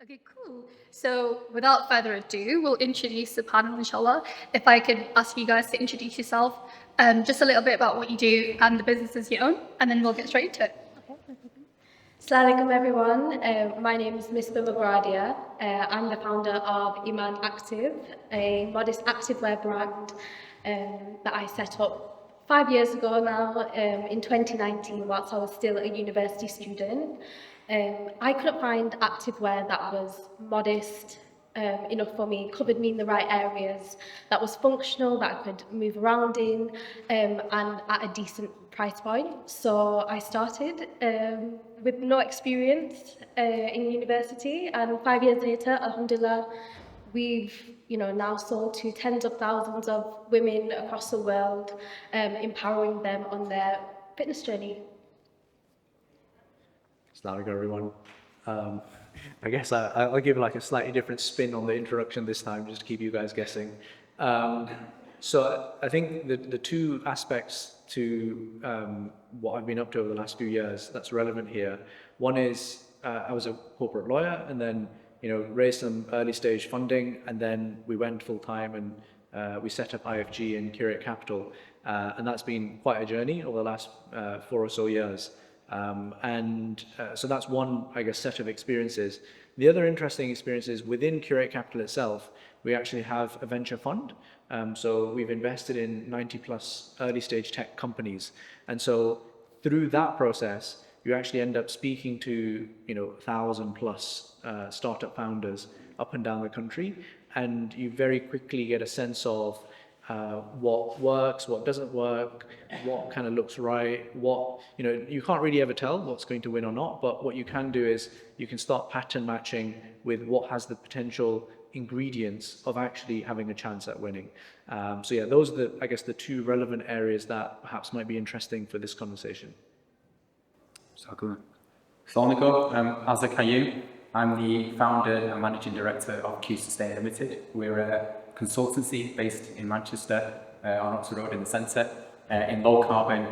Okay, cool. So without further ado, we'll introduce the panel, inshallah. If I could ask you guys to introduce yourself, just a little bit about what you do and the businesses you own, and then we'll get straight into it. Assalamu alaikum everyone. My name is Miss Bimagaradia. I'm the founder of Iman Active, a modest activewear brand that I set up 5 years ago now, in 2019, whilst I was still a university student. I couldn't find activewear that was modest enough for me, covered me in the right areas, that was functional, that I could move around in, and at a decent price point. So I started with no experience in university, and 5 years later, alhamdulillah, we've now sold to tens of thousands of women across the world, empowering them on their fitness journey. Assalamu alaikum everyone. I guess I'll give like a slightly different spin on the introduction this time, just to keep you guys guessing. So I think the two aspects to what I've been up to over the last few years that's relevant here. One is I was a corporate lawyer, and then raised some early stage funding, and then we went full time and we set up IFG and Curate Capital, and that's been quite a journey over the last 4 or so years. So that's one, I guess, set of experiences. The other interesting experience is within Curate Capital itself, we actually have a venture fund. So we've invested in 90 plus early stage tech companies. And so through that process, you actually end up speaking to, 1,000 plus startup founders up and down the country. And you very quickly get a sense of what works, what doesn't work, what kind of looks right, you can't really ever tell what's going to win or not, but what you can do is you can start pattern matching with what has the potential ingredients of actually having a chance at winning. So yeah, those are the two relevant areas that perhaps might be interesting for this conversation. Assalamu alaikum. I'm Azza Kayyum. I'm the founder and managing director of Q Sustain Limited. We're a consultancy based in Manchester on Oxford Road in the centre in low carbon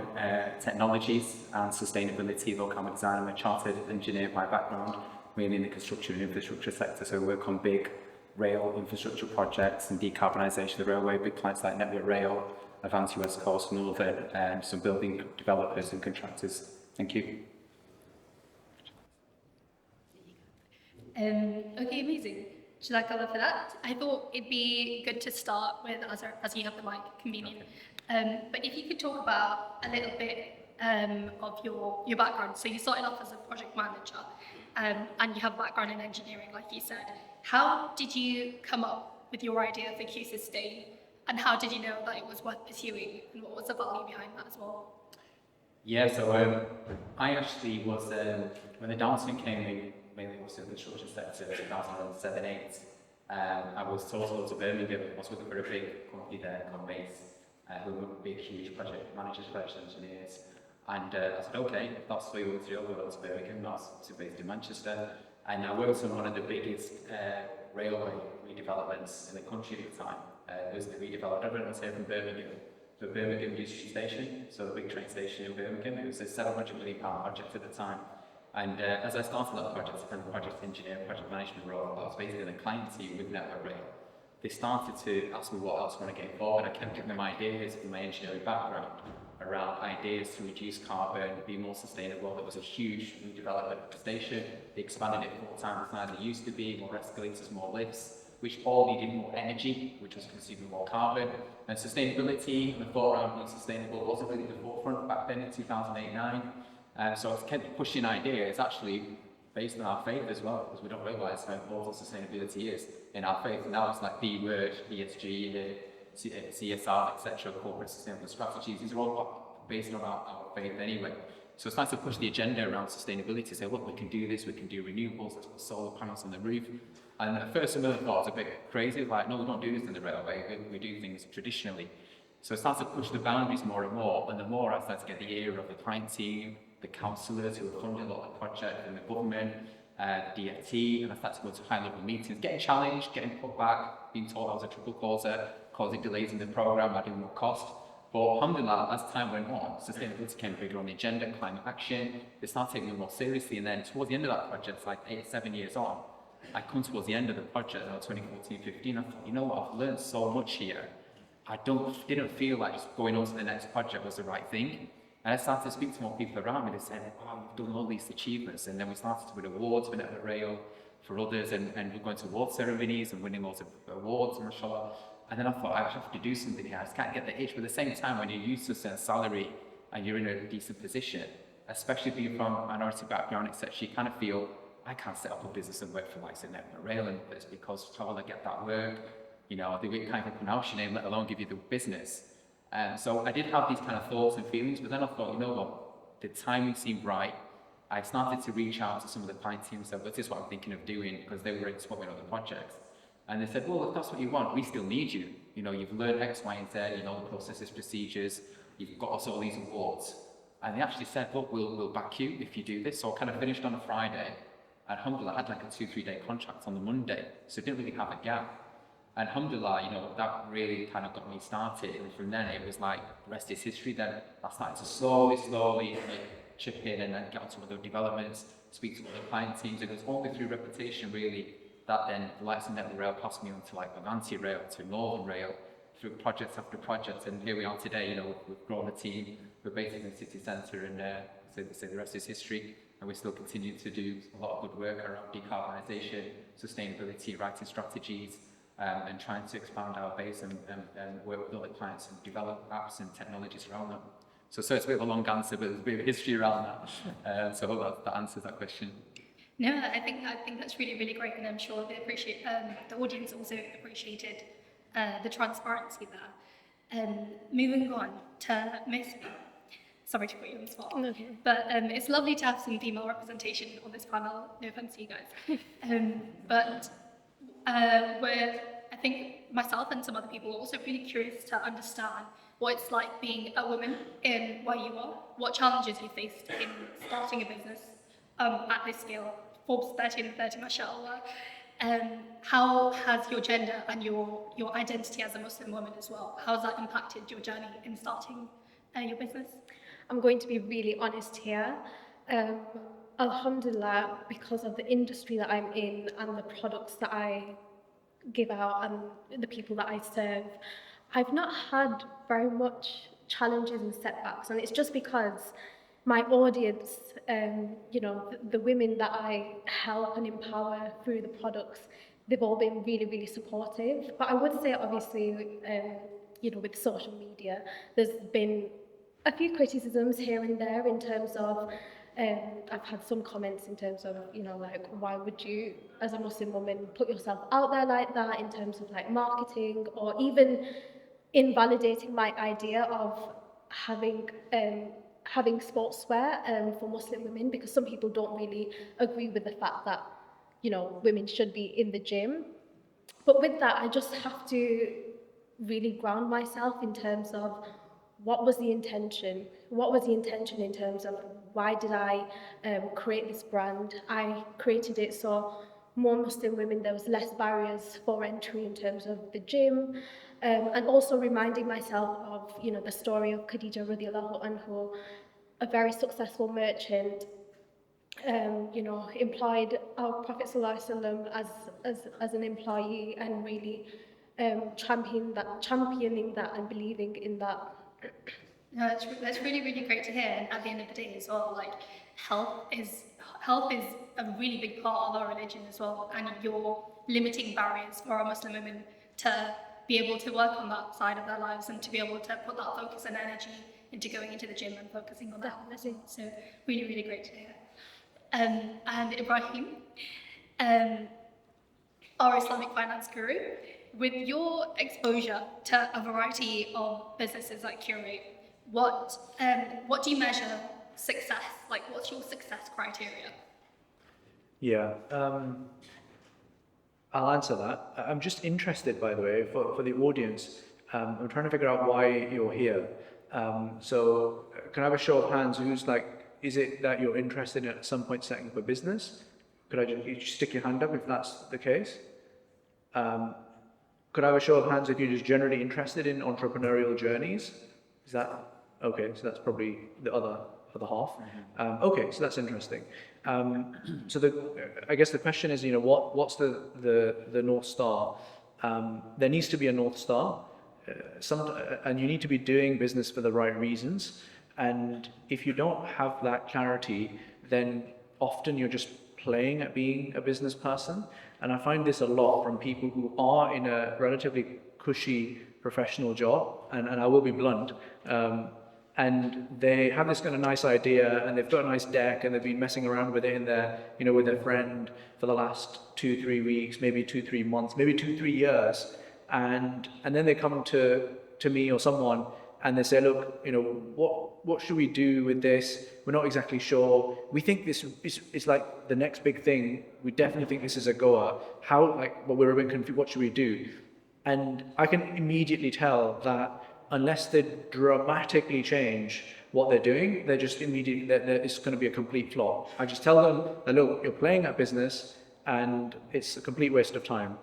technologies and sustainability, low carbon design. I'm a chartered engineer by background, mainly in the construction and infrastructure sector. So we work on big rail infrastructure projects and decarbonisation of the railway, big clients like Network Rail, Advanced West Coast and other some building developers and contractors. Thank you. Okay, amazing. Jazakallah for that. I thought it'd be good to start with, as you have the mic, convenient. But if you could talk about a little bit of your background. So you started off as a project manager, and you have a background in engineering, like you said. How did you come up with your idea for Q Sustain, and how did you know that it was worth pursuing, and what was the value behind that as well? Yeah, so I actually was, when the downturn came in, mainly was in the construction sector, 2007-8. I was told to go to Birmingham. I was working for a big company there called Mace, who were big, huge project managers, project engineers. And I said, okay, if that's what you want to do, we'll go to Birmingham. I was based in Manchester. And I worked on one of the biggest railway redevelopments in the country at the time. It was the redevelopment, everyone was here from Birmingham, the Birmingham Euston Station, so the big train station in Birmingham. It was a £700 million project at the time. And as I started that project, as a project engineer, project management role, I was basically in a client team with Network Rail. They started to ask me what else I want to get involved, and I kept giving them ideas from my engineering background around ideas to reduce carbon, be more sustainable. There was a huge redevelopment of the station. They expanded it 4 times the size it used to be, more escalators, more lifts, which all needed more energy, which was consuming more carbon. And sustainability, and the thought around being sustainable wasn't really at the forefront back then in 2008-9. So I kept pushing ideas actually based on our faith as well, because we don't realise how important sustainability is in our faith. Now it's like the word, ESG, CSR, etc., corporate sustainable strategies. These are all based on our faith anyway. So it's nice to push the agenda around sustainability, say, look, we can do this, we can do renewables, let's put solar panels on the roof. And at first, some of the thoughts a bit crazy, like, no, we don't do this in the railway, we do things traditionally. So I started to push the boundaries more and more, and the more I started to get the ear of the client team, the councillors who were funding a lot of the project, and the government, the DFT, and I started to go to high-level meetings, getting challenged, getting put back, being told I was a triple causer, causing delays in the programme, adding more cost. But alhamdulillah, as time went on, sustainability became bigger on the agenda, climate action, they started taking it more seriously, and then towards the end of that project, like 8-7 years on, I come towards the end of the project, 2014, 15, I thought, you know what, I've learned so much here. I didn't feel like just going on to the next project was the right thing. And I started to speak to more people around me. They said, oh, you've done all these achievements. And then we started to win awards, winning at the rail for others, and we're going to award ceremonies and winning lots of awards, mashallah. And then I thought, I have to do something here. I just can't get the itch. But at the same time, when you're used to a certain salary and you're in a decent position, especially being from a minority background, etc., you kind of feel, I can't set up a business and work for like say Network Rail and others because how will I get that work? You know, they can't even pronounce your name, let alone give you the business. So I did have these kind of thoughts and feelings, but then I thought, you know what, the timing seemed right. I started to reach out to some of the client teams and said, well, this is what I'm thinking of doing, because they were exploring other projects. And they said, well, if that's what you want, we still need you. You know, you've learned X, Y, and Z, you know, the processes, procedures, you've got us all these awards. And they actually said, look, we'll back you if you do this. So I kind of finished on a Friday. And alhamdulillah, I had like a 2-3 day contract on the Monday. So I didn't really have a gap. And alhamdulillah, you know, that really kind of got me started. And from then it was like, the rest is history. Then I started to slowly like, chip in and then get onto other developments, speak to other client teams. And it was only through reputation really that then the likes of Network Rail passed me on to like Avanti Rail, to Northern Rail, through projects after projects. And here we are today, you know, we've grown a team. We're based in the city centre and so the rest is history. And we still continue to do a lot of good work around decarbonisation, sustainability, writing strategies, and trying to expand our base and work with other clients and develop apps and technologies around that. So it's a bit of a long answer, but there's a bit of history around that. So I hope that answers that question. No, I think that's really, really great, and I'm sure they appreciate the audience also appreciated the transparency there. Moving on to Miss B. Sorry to put you on the spot, but it's lovely to have some female representation on this panel. No offense to you guys, but I think myself and some other people are also really curious to understand what it's like being a woman in where you are, what challenges you faced in starting a business at this scale, Forbes 30 and 30, mashallah. How has your gender and your identity as a Muslim woman as well, how has that impacted your journey in starting your business? I'm going to be really honest here. Alhamdulillah, because of the industry that I'm in and the products that I give out and the people that I serve, I've not had very much challenges and setbacks, and it's just because my audience, you know, the women that I help and empower through the products, they've all been really, really supportive. But I would say, obviously, you know, with social media, there's been a few criticisms here and there in terms of, I've had some comments in terms of, you know, like, why would you, as a Muslim woman, put yourself out there like that in terms of like marketing, or even invalidating my idea of having sportswear for Muslim women, because some people don't really agree with the fact that, you know, women should be in the gym. But with that, I just have to really ground myself in terms of what was the intention? What was the intention in terms of why did I create this brand? I created it so more Muslim women, there was less barriers for entry in terms of the gym, and also reminding myself of, you know, the story of Khadija radiallahu anhu, a very successful merchant, you know, employed our Prophet sallallahu alaihi wasallam as an employee, and really championing that and believing in that. No, that's really, really great to hear. And at the end of the day as well, like health is a really big part of our religion as well, and you're limiting barriers for our Muslim women to be able to work on that side of their lives and to be able to put that focus and energy into going into the gym and focusing on that. So really, really great to hear. And Ibrahim, our Islamic finance guru, with your exposure to a variety of businesses like Curate, what do you measure success? Like, what's your success criteria? Yeah, I'll answer that. I'm just interested, by the way, for the audience. I'm trying to figure out why you're here. So can I have a show of hands? Who's like, is it that you're interested in at some point setting up a business? Could you just stick your hand up if that's the case? Could I have a show of hands if you're just generally interested in entrepreneurial journeys? Is that okay? So that's probably the other half. Okay, so that's interesting. So I guess the question is, what's the North Star? There needs to be a North Star, and you need to be doing business for the right reasons. And if you don't have that clarity, then often you're just playing at being a business person. And I find this a lot from people who are in a relatively cushy professional job, and I will be blunt, and they have this kind of nice idea, and they've got a nice deck, and they've been messing around with it in their, with their friend for the last 2-3 weeks, maybe 2-3 months, maybe 2-3 years, and then they come to me or someone, and they say, look, what should we do with this? We're not exactly sure. We think this is like the next big thing. We definitely think this is a goer. But we're a bit confused. What should we do? And I can immediately tell that unless they dramatically change what they're doing, they're just immediately, it's going to be a complete flop. I just tell them that, look, you're playing at business and it's a complete waste of time.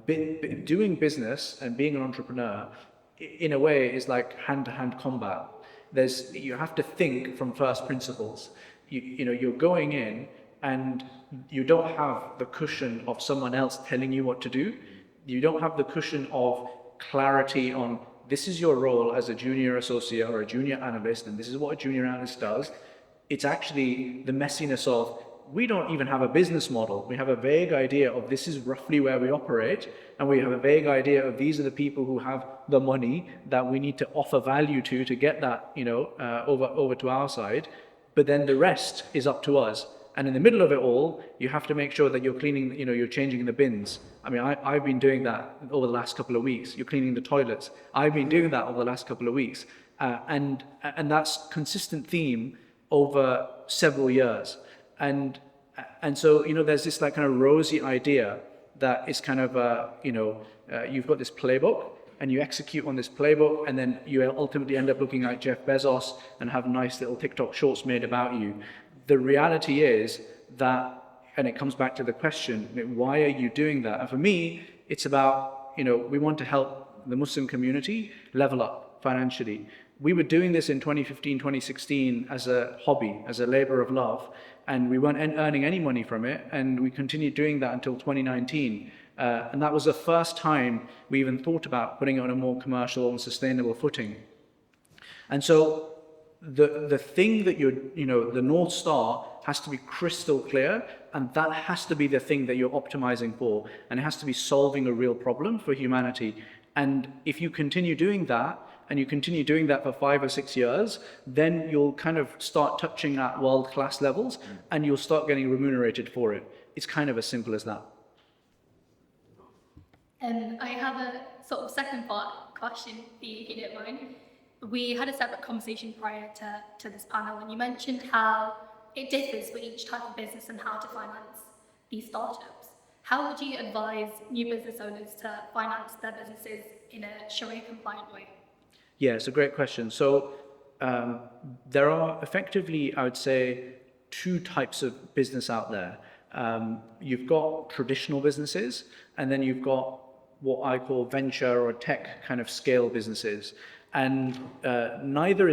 Doing business and being an entrepreneur, in a way, is like hand-to-hand combat. You have to think from first principles. You're going in and you don't have the cushion of someone else telling you what to do. You don't have the cushion of clarity on, this is your role as a junior associate or a junior analyst, and this is what a junior analyst does. It's actually the messiness of, we don't even have a business model. We have a vague idea of this is roughly where we operate, and we have a vague idea of these are the people who have the money that we need to offer value to get that, over to our side. But then the rest is up to us. And in the middle of it all, you have to make sure that you're cleaning, you're changing the bins. I mean, I've been doing that over the last couple of weeks. You're cleaning the toilets. I've been doing that over the last couple of weeks. And that's consistent theme over several years. And so, there's this like kind of rosy idea that is kind of, you've got this playbook and you execute on this playbook, and then you ultimately end up looking like Jeff Bezos and have nice little TikTok shorts made about you. The reality is that, and it comes back to the question, why are you doing that? And for me, it's about, we want to help the Muslim community level up financially. We were doing this in 2015, 2016 as a hobby, as a labor of love, and we weren't earning any money from it, and we continued doing that until 2019. And that was the first time we even thought about putting it on a more commercial and sustainable footing. And so the thing that the North Star has to be crystal clear, and that has to be the thing that you're optimizing for, and it has to be solving a real problem for humanity. And if you continue doing that, and you continue doing that for 5 or 6 years, then you'll kind of start touching at world-class levels, and you'll start getting remunerated for it. It's kind of as simple as that. I have a sort of second part question for you, if you don't mind. We had a separate conversation prior to this panel, and you mentioned how it differs for each type of business and how to finance these startups. How would you advise new business owners to finance their businesses in a Sharia-compliant way? Yeah, it's a great question. So there are effectively, I would say, 2 types of business out there. You've got traditional businesses, and then you've got what I call venture or tech kind of scale businesses. And neither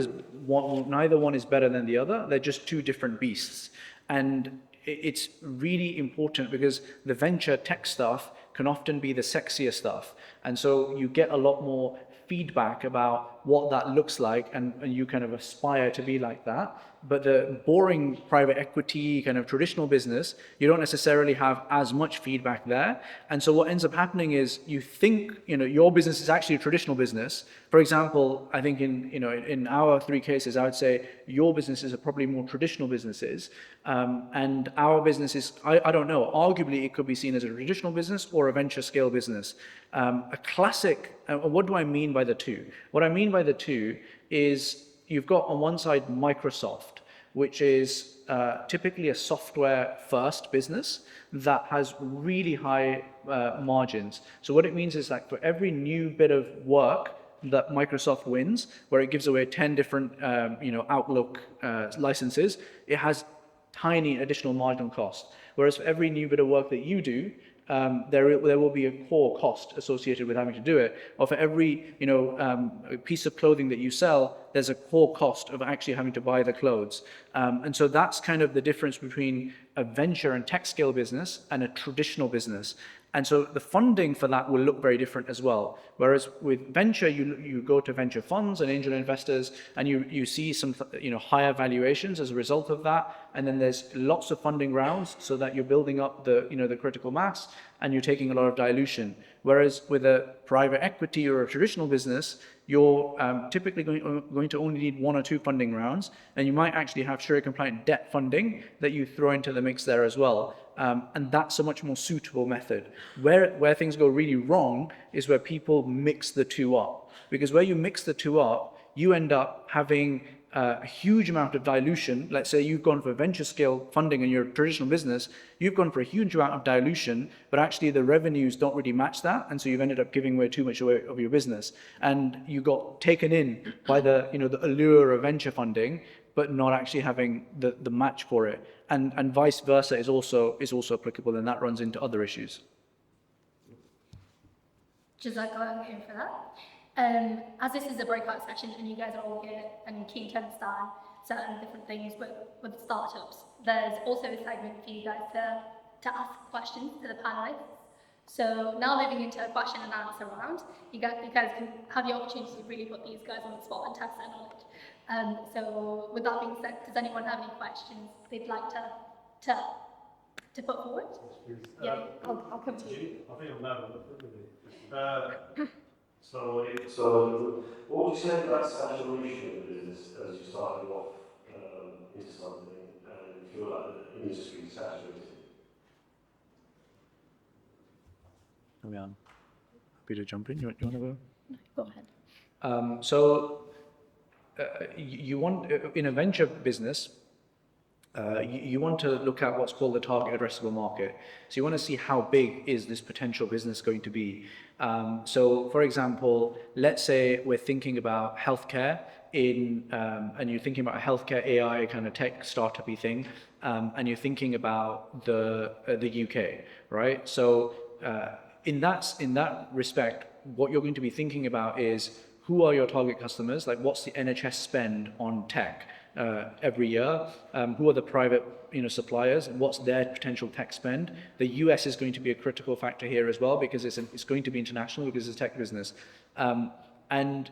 one is better than the other. They're just 2 different beasts. And it's really important because the venture tech stuff can often be the sexier stuff. And so you get a lot more feedback about what that looks like, and you kind of aspire to be like that. But the boring private equity kind of traditional business, you don't necessarily have as much feedback there. And so what ends up happening is you think, your business is actually a traditional business. For example, I think in our 3 cases, I would say your businesses are probably more traditional businesses. And our business is, I don't know, arguably it could be seen as a traditional business or a venture scale business. A classic, what do I mean by the 2? What I mean by the 2 is you've got on one side Microsoft, which is typically a software first business that has really high margins. So what it means is like for every new bit of work that Microsoft wins, where it gives away 10 different Outlook licenses, it has tiny additional marginal cost. Whereas for every new bit of work that you do, there will be a core cost associated with having to do it. Or for every piece of clothing that you sell, there's a core cost of actually having to buy the clothes. And so that's kind of the difference between a venture and tech scale business and a traditional business. And so the funding for that will look very different as well. Whereas with venture, you go to venture funds and angel investors, and you see some higher valuations as a result of that. And then there's lots of funding rounds so that you're building up the critical mass, and you're taking a lot of dilution. Whereas with a private equity or a traditional business, you're typically going to only need 1 or 2 funding rounds, and you might actually have Sharia compliant debt funding that you throw into the mix there as well. And that's a much more suitable method. Where things go really wrong is where people mix the two up. Because where you mix the two up, you end up having a huge amount of dilution. Let's say you've gone for venture scale funding in your traditional business, you've gone for a huge amount of dilution, but actually the revenues don't really match that, and so you've ended up giving away too much of your business. And you got taken in by the allure of venture funding, but not actually having the match for it. And vice versa is also applicable, and that runs into other issues. Jazakallah khair for that. As this is a breakout session and you guys are all here and keen to understand certain different things with startups, there's also a segment for you guys to ask questions to the panelists. So now moving into a question and answer round, you guys can have the opportunity to really put these guys on the spot and test their knowledge. So with that being said, does anyone have any questions they'd like to put forward? Yeah, I'll come to you. I think I'm level. So what would you say about saturation of the business as you started off into something and you feel like the industry is saturated? Happy to jump in. You want to go? Go ahead. You want, in a venture business, you want to look at what's called the target addressable market. So you want to see how big is this potential business going to be. So for example, let's say we're thinking about healthcare and you're thinking about a healthcare AI kind of tech startup-y thing, and you're thinking about the UK, right? So in that respect, what you're going to be thinking about is who are your target customers? Like, what's the NHS spend on tech every year? Who are the private suppliers, and what's their potential tech spend? The US is going to be a critical factor here as well, because it's going to be international because it's a tech business. And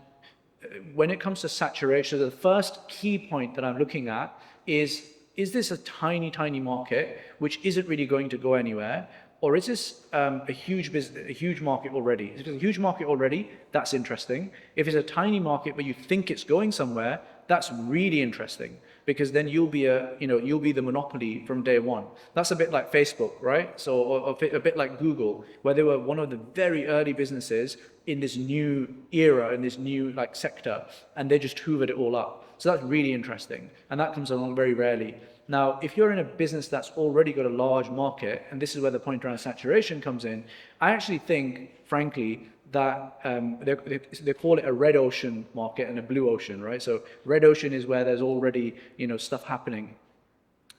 when it comes to saturation, the first key point that I'm looking at is this a tiny, tiny market which isn't really going to go anywhere? Or is this a huge market already? If it's a huge market already, that's interesting. If it's a tiny market but you think it's going somewhere, that's really interesting, because then you'll be the monopoly from day one. That's a bit like Facebook, right? So or a bit like Google, where they were one of the very early businesses in this new era, in this new sector, and they just hoovered it all up. So that's really interesting, and that comes along very rarely. Now, if you're in a business that's already got a large market, and this is where the point around saturation comes in, I actually think, frankly, that they call it a red ocean market and a blue ocean, right? So red ocean is where there's already stuff happening.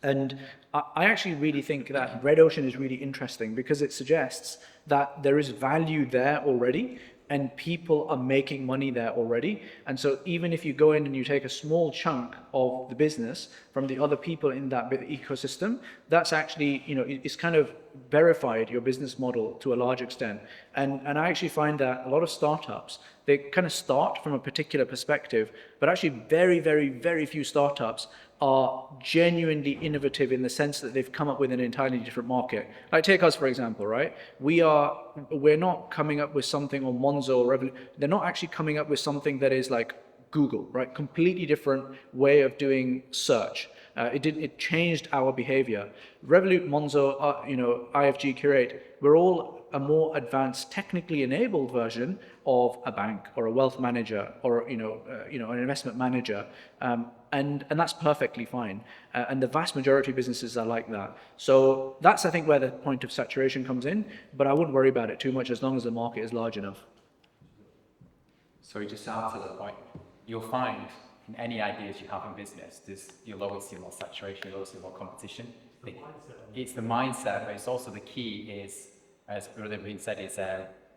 And I actually really think that red ocean is really interesting, because it suggests that there is value there already, and people are making money there already. And so even if you go in and you take a small chunk of the business from the other people in that ecosystem, that's actually, it's kind of verified your business model to a large extent. And I actually find that a lot of startups, they kind of start from a particular perspective, but actually very, very, very few startups are genuinely innovative in the sense that they've come up with an entirely different market. Like, take us for example, right? We're not coming up with something, or Monzo or Revolut, they're not actually coming up with something that is like Google, right? Completely different way of doing search. It changed our behavior. Revolut, Monzo, IFG, Curate, we're all a more advanced, technically enabled version of a bank or a wealth manager or an investment manager, and that's perfectly fine. And the vast majority of businesses are like that. So that's, I think, where the point of saturation comes in. But I wouldn't worry about it too much as long as the market is large enough. So just to add to the point, you'll find in any ideas you have in business, you'll always see more saturation, you'll always see more competition. It's the mindset, but it's also the key is, as Brother being said, is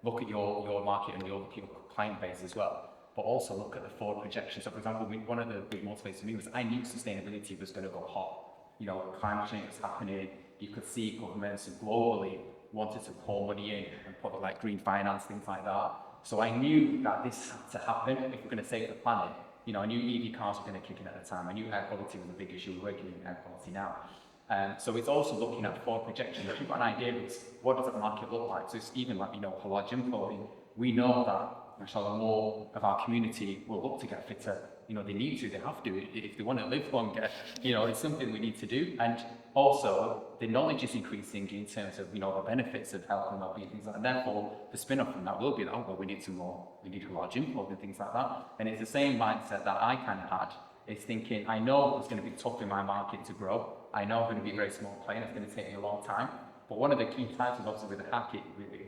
look at your market and your client base as well. but also look at the forward projection. So for example, one of the big motivators for me was I knew sustainability was going to go hot. You know, climate change was happening. You could see governments globally wanted to pour money in and put like green finance, things like that. So I knew that this had to happen if we're going to save the planet. You know, I knew EV cars were going to kick in at the time. I knew air quality was a big issue. We're working in air quality now. So it's also looking at forward projection. If you've got an idea of what does the market look like, so it's even like, you know, halal gym clothing, we know that, mashallah, more of our community will look to get fitter. You know, they need to, they have to, if they want to live longer, you know, it's something we need to do. And also, the knowledge is increasing in terms of, you know, the benefits of health and well-being, things like that. And therefore, the spin-off from that will be that, oh, well, we need halal gym clothing, things like that. And it's the same mindset that I kind of had. It's thinking, I know it's going to be tough in my market to grow. I know I'm going to be a very small player, it's going to take me a long time. But one of the key titles, obviously, with the hack,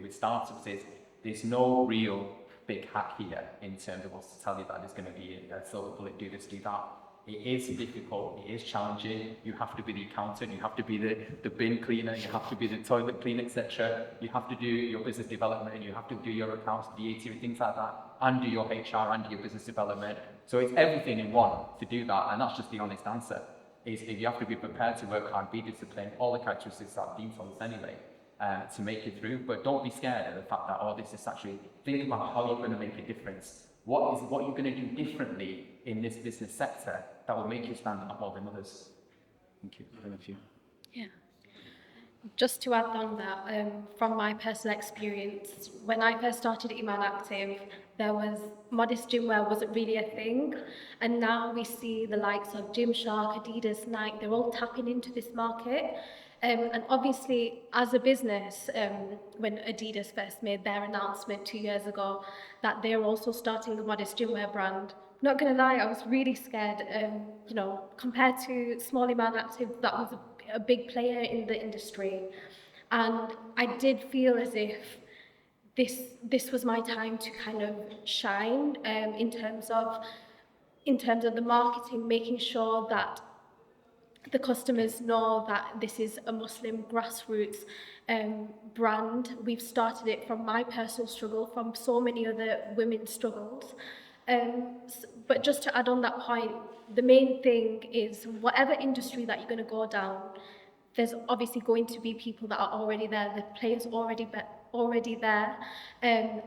with startups is there's no real big hack here in terms of what's to tell you that there's going to be a silver bullet, do this, do that. It is difficult, it is challenging. You have to be the accountant, you have to be the bin cleaner, you have to be the toilet cleaner, etc. You have to do your business development, and you have to do your accounts, VAT, things like that, and do your HR and do your business development. So it's everything in one to do that, and that's just the honest answer. Is if you have to be prepared to work hard, be disciplined, all the characteristics that Dean told us anyway, to make it through. But don't be scared of the fact that, oh, this is actually, think about how you're going to make a difference. What you're going to do differently in this business sector that will make you stand out more than others. Thank you. I don't know if you. Yeah. Just to add on that, from my personal experience, when I first started Iman Active, there was modest gymwear wasn't really a thing, and now we see the likes of Gymshark, Adidas, Nike, they're all tapping into this market. And obviously, as a business, when Adidas first made their announcement 2 years ago that they're also starting a modest gymwear brand, not going to lie, I was really scared. You know, compared to Small Iman Active, that was a big player in the industry, and I did feel as if this was my time to kind of shine, in terms of the marketing, making sure that the customers know that this is a Muslim grassroots brand. We've started it from my personal struggle, from so many other women's struggles. But just to add on that point, the main thing is whatever industry that you're going to go down, there's obviously going to be people that are already there, the players already there, and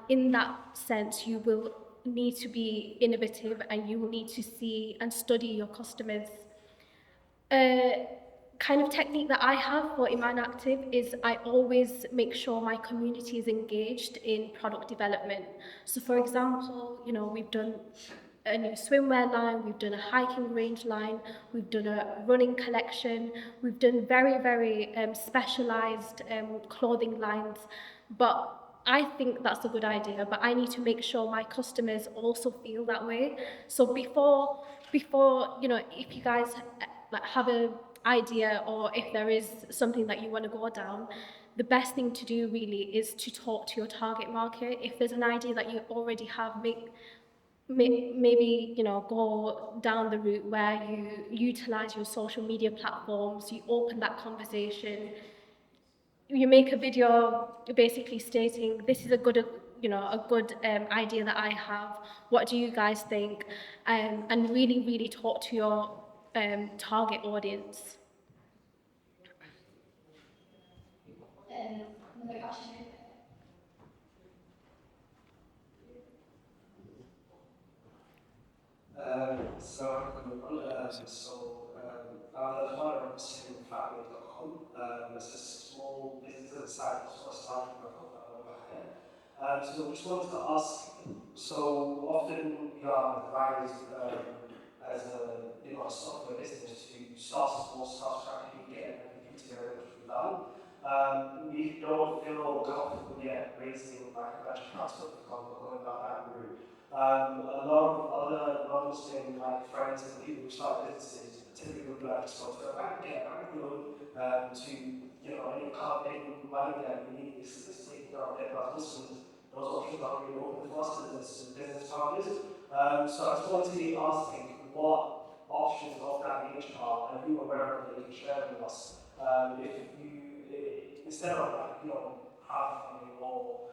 in that sense, you will need to be innovative, and you will need to see and study your customers. Kind of technique that I have for Iman Active is I always make sure my community is engaged in product development. So for example, you know, we've done a new swimwear line, we've done a hiking range line, we've done a running collection, we've done very, very specialized clothing lines. But I think that's a good idea, but I need to make sure my customers also feel that way. So before, you know, if you guys have an idea, or if there is something that you want to go down, the best thing to do really is to talk to your target market. If there's an idea that you already have, maybe, you know, go down the route where you utilize your social media platforms, you open that conversation, you make a video basically stating, this is a good, you know, a good idea that I have, what do you guys think, and really, really talk to your target audience. Another question. I'm the founder of SimFamily.com. It's a small business site for starting so I just wanted to ask, so often we are advised as a software business to start small, start strategy, get everything together, which we've done. We don't feel comfortable yet raising like a venture capital or going down that route. A lot of other non-Muslim like friends and people who start businesses typically would like to go to a bank, get a bank loan to, any money that we need is taken care of there, but Muslims, those options are really open for us as business partners. So I just wanted to ask what options of that nature are, and you aware of that you can share with us. If you, instead of half funding or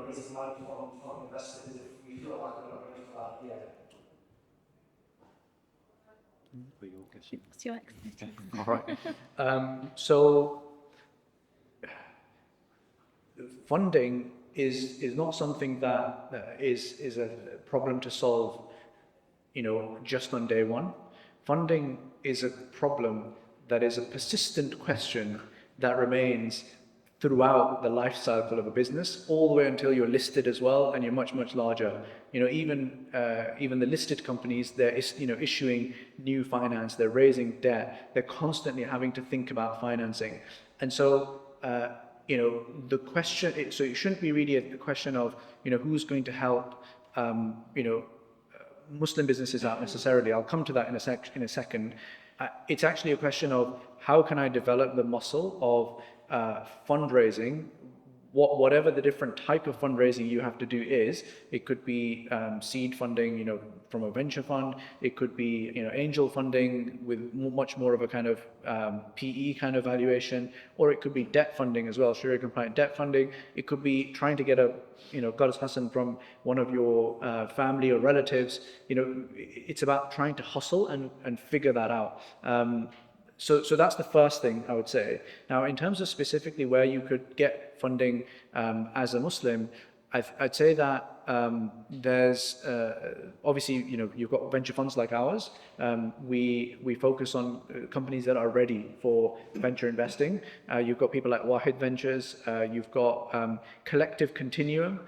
raising money from investors, if we feel like we're not ready that, yeah. What's your expertise? All right. So funding is not something that is a problem to solve, just on day one. Funding is a problem that is a persistent question that remains throughout the life cycle of a business, all the way until you're listed as well, and you're much, much larger. Even the listed companies, they're issuing new finance, they're raising debt, they're constantly having to think about financing, and so the question. So it shouldn't be really a question of who's going to help Muslim businesses out necessarily. I'll come to that in a second. It's actually a question of how can I develop the muscle of fundraising, whatever the different type of fundraising you have to do is. It could be seed funding, from a venture fund. It could be, angel funding with much more of a kind of PE kind of valuation, or it could be debt funding as well, Sharia compliant debt funding. It could be trying to get Qadas Hassan from one of your family or relatives. It's about trying to hustle and figure that out. So that's the first thing I would say. Now, in terms of specifically where you could get funding as a Muslim, I'd say that there's obviously you've got venture funds like ours. We focus on companies that are ready for venture investing. You've got people like Wahid Ventures. You've got Collective Continuum,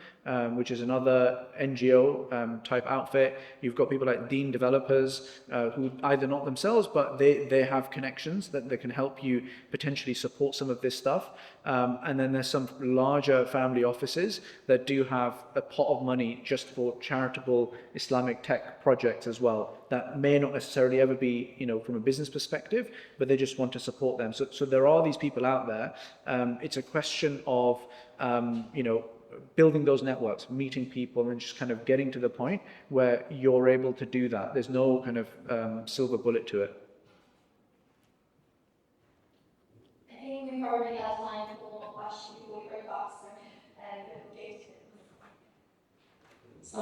which is another NGO type outfit. You've got people like Deen Developers, who either not themselves, but they have connections that they can help you potentially support some of this stuff. And then there's some larger family offices that do have a pot of money just for charitable Islamic tech projects as well, that may not necessarily ever be, from a business perspective, but they just want to support them. So there are these people out there. It's a question of, building those networks, meeting people, and just kind of getting to the point where you're able to do that. There's no kind of silver bullet to it. I think we probably have time for one more question before we go back to Jason. So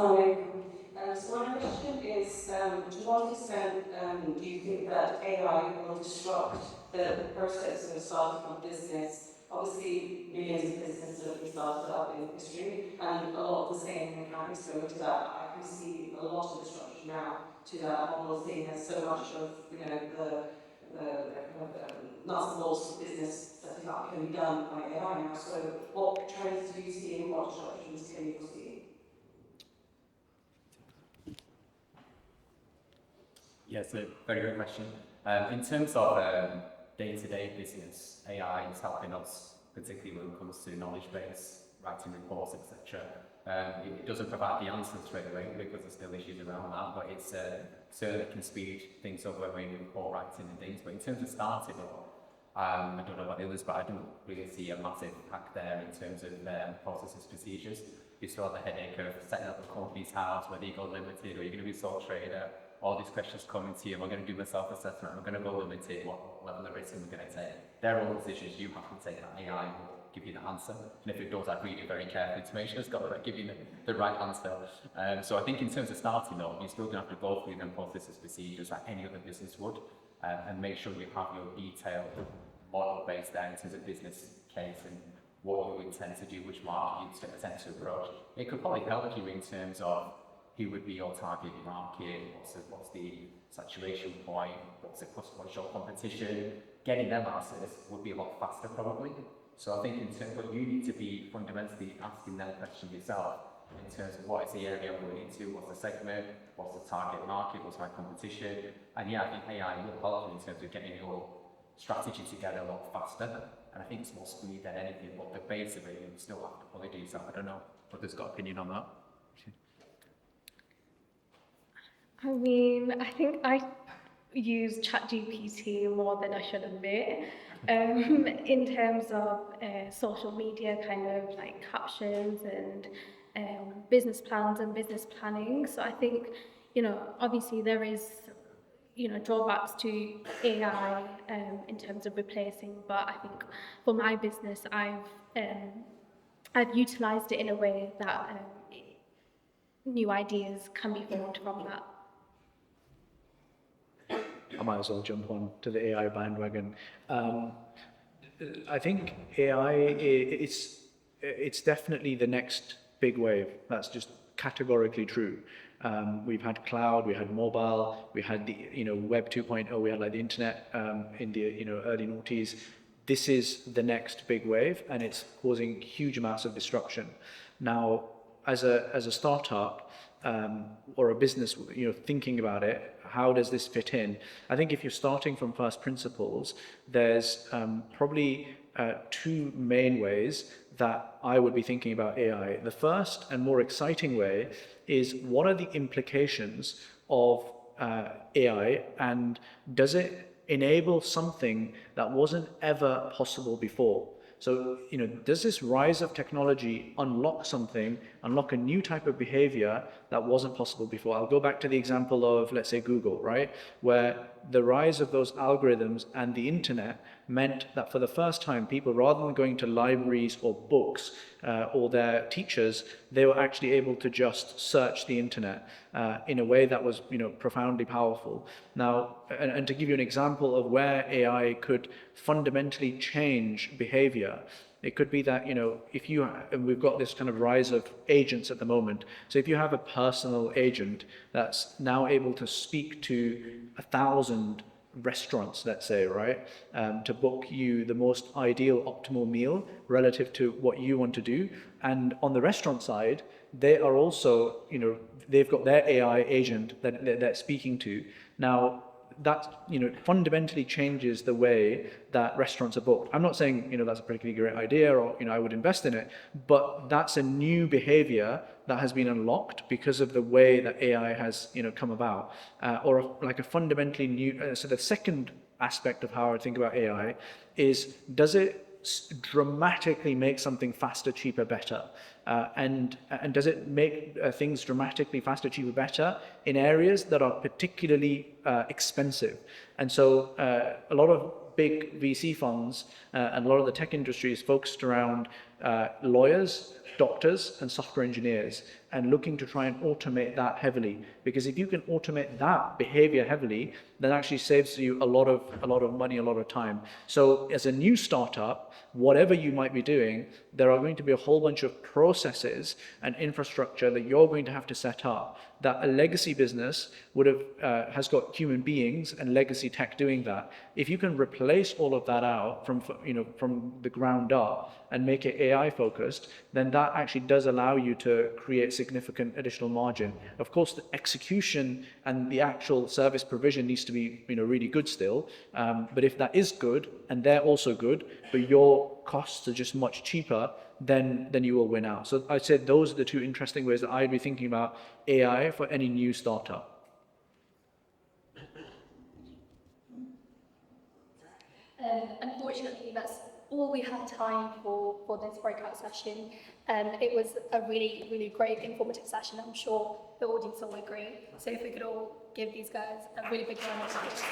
my question is, to what extent do you think that AI will disrupt the process of starting a business? Obviously, millions of businesses have been started up in history, and a lot of the same mechanics go into that. I can see a lot of disruption now to that model, seeing as so much of the nuts and bolts of business setting up can be done by AI now. So, what trends do you see and what disruptions can you foresee? Yes, a very good question. In terms of day-to-day business, AI is helping us, particularly when it comes to knowledge base, writing reports, etc. It doesn't provide the answers straight away because there's still issues around that, but it's certainly can speed things up when we report writing and things. But in terms of starting up, I don't know what it is, but I don't really see a massive impact there in terms of processes, procedures. You still have the headache of setting up a company's house, whether you go limited or you're going to be sole trader. All these questions coming to you, am I going to do my self-assessment, am I going to go limited, what level of risk am I going to take? They're all decisions you have to take, that AI will give you the answer. And if it does, I'd read it very carefully to make sure it's got to give you the right answer. So I think in terms of starting though, you're still going to have to go through them processes, procedures like any other business would, and make sure you have your detailed model base there in terms of business case and what you intend to do, which market you intend to approach. It could probably help you in terms of who would be your target market, what's the saturation point, what's your competition. Getting them answers would be a lot faster probably. So I think in terms of you need to be fundamentally asking that question yourself in terms of what is the area I'm going into, what's the segment, what's the target market, what's my competition. And yeah, I think AI will help you in terms of getting your strategy together a lot faster. And I think it's more speed than anything, but the base of it, you still have to probably do yourself. I don't know what there's got opinion on that. I mean, I think I use ChatGPT more than I should admit, in terms of social media kind of like captions and business plans and business planning. So I think, obviously there is, drawbacks to AI in terms of replacing, but I think for my business, I've utilised it in a way that new ideas can be formed from that. I might as well jump on to the AI bandwagon. I think AI, it's definitely the next big wave. That's just categorically true. We've had cloud, we had mobile, we had the Web 2.0, we had like the internet in the early noughties. This is the next big wave, and it's causing huge amounts of disruption. Now, as a startup or a business, thinking about it, how does this fit in? I think if you're starting from first principles, there's probably two main ways that I would be thinking about AI. The first and more exciting way is, what are the implications of AI, and does it enable something that wasn't ever possible before? So, does this rise of technology unlock something, unlock a new type of behavior that wasn't possible before? I'll go back to the example of, let's say, Google, right? Where the rise of those algorithms and the internet meant that for the first time, people, rather than going to libraries or books or their teachers, they were actually able to just search the internet in a way that was, profoundly powerful. Now, and to give you an example of where AI could fundamentally change behavior, it could be that, if you, and we've got this kind of rise of agents at the moment. So if you have a personal agent that's now able to speak to 1,000 restaurants, let's say, right, to book you the most ideal, optimal meal relative to what you want to do. And on the restaurant side, they are also, they've got their AI agent that they're speaking to. Now, that fundamentally changes the way that restaurants are booked. I'm not saying that's a particularly great idea, or I would invest in it, but that's a new behavior that has been unlocked because of the way that AI has come about, or like a fundamentally new. So the second aspect of how I think about AI is, does it dramatically make something faster, cheaper, better? And does it make things dramatically faster, cheaper, better in areas that are particularly expensive? And so a lot of big VC funds and a lot of the tech industry is focused around lawyers, doctors, and software engineers, and looking to try and automate that heavily. Because if you can automate that behavior heavily, then actually saves you a lot of money, a lot of time. So as a new startup, whatever you might be doing, there are going to be a whole bunch of processes and infrastructure that you're going to have to set up that a legacy business would have has got human beings and legacy tech doing that. If you can replace all of that out from the ground up and make it AI focused, then that actually does allow you to create significant additional margin. Of course, the execution and the actual service provision needs to be really good still. But if that is good and they're also good, but your costs are just much cheaper, then you will win out. So I'd say those are the two interesting ways that I'd be thinking about AI for any new startup. Unfortunately, that's all we have time for this breakout session. It was a really, really great informative session. I'm sure the audience will agree. So if we could all give these guys a really big round of applause.